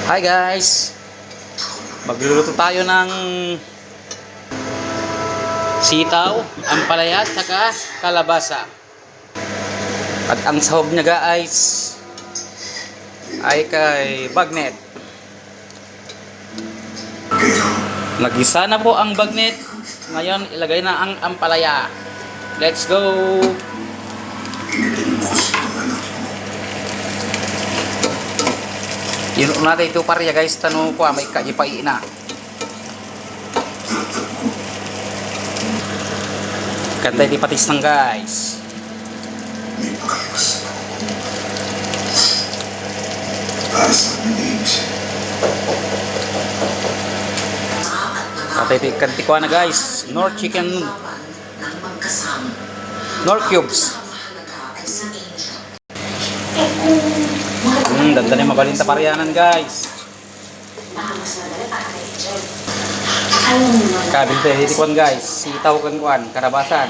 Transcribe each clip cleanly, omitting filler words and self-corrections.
Hi guys! Magluluto tayo ng sitaw, ampalaya at saka kalabasa. At ang sahog niya guys ay kay bagnet. Nagisa na po ang bagnet. Ngayon ilagay na ang ampalaya. Let's go! Yun natin ito pariya guys, tanong ko may kajipai na. Kantay di patis ng guys. Kantay di kanti ko na guys, nor chicken, nor cubes. Ganda na yung mabalinta pariyanan guys. Kabil tayo hitikwan guys. Sitaw kan kuan, karabasan.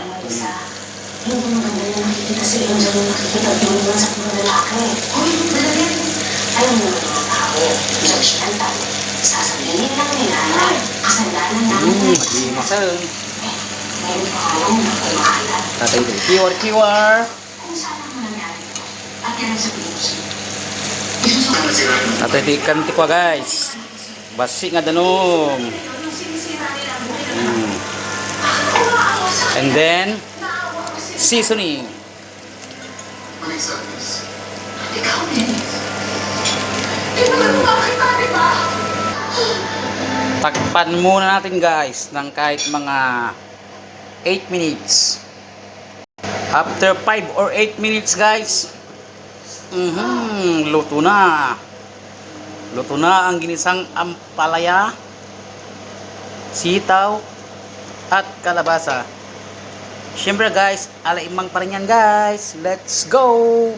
Masal. Tatay ito, kiwar-kiwar. Atau ikan tikwa guys, basi nga danong. And then seasoning. Takpan muna natin guys ng kahit mga 8 minutes. After 5 or 8 minutes guys, luto na. Luto na ang ginisang ampalaya, sitaw, at kalabasa. Siyempre guys, alaimang pa rin yan guys. Let's go!